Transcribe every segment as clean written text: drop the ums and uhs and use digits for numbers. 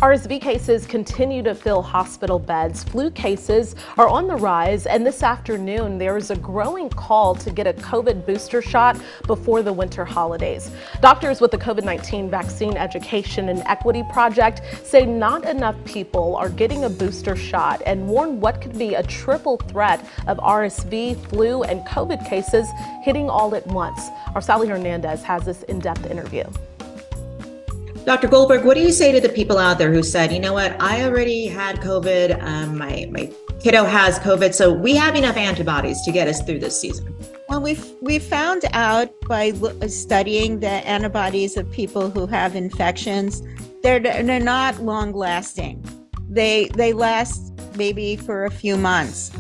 RSV cases continue to fill hospital beds. Flu cases are on the rise, and this afternoon there is a growing call to get a COVID booster shot before the winter holidays. Doctors with the COVID-19 Vaccine Education and Equity Project say not enough people are getting a booster shot and warn what could be a triple threat of RSV, flu, and COVID cases hitting all at once. Our Sally Hernandez has this in-depth interview. Dr. Goldberg, what do you say to the people out there who said, you know what, I already had COVID, my kiddo has COVID, so we have enough antibodies to get us through this season? Well, we found out by studying the antibodies of people who have infections, they're not long lasting. They last maybe for a few months,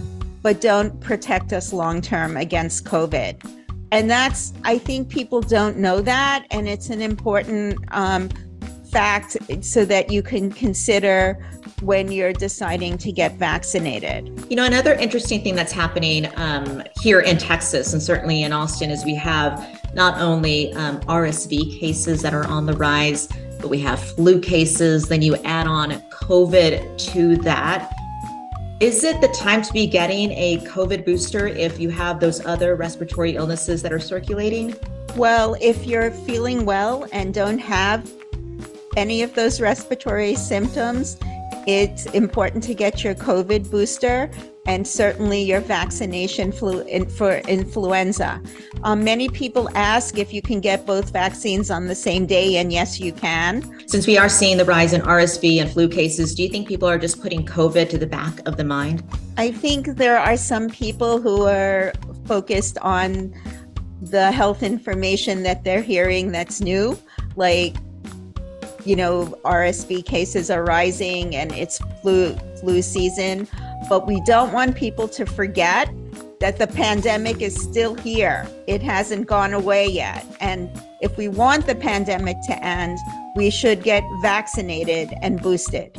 but don't protect us long term against COVID. And I think people don't know that, and it's an important fact so that you can consider when you're deciding to get vaccinated. You know, another interesting thing that's happening here in Texas and certainly in Austin is we have not only RSV cases that are on the rise, but we have flu cases. Then you add on COVID to that. Is it the time to be getting a COVID booster if you have those other respiratory illnesses that are circulating? Well, if you're feeling well and don't have any of those respiratory symptoms, it's important to get your COVID booster and certainly your vaccination for influenza. Many people ask if you can get both vaccines on the same day, and yes, you can. Since we are seeing the rise in RSV and flu cases, do you think people are just putting COVID to the back of the mind? I think there are some people who are focused on the health information that they're hearing that's new, like, you know, RSV cases are rising and it's flu season. But we don't want people to forget that the pandemic is still here. It hasn't gone away yet. And if we want the pandemic to end, we should get vaccinated and boosted.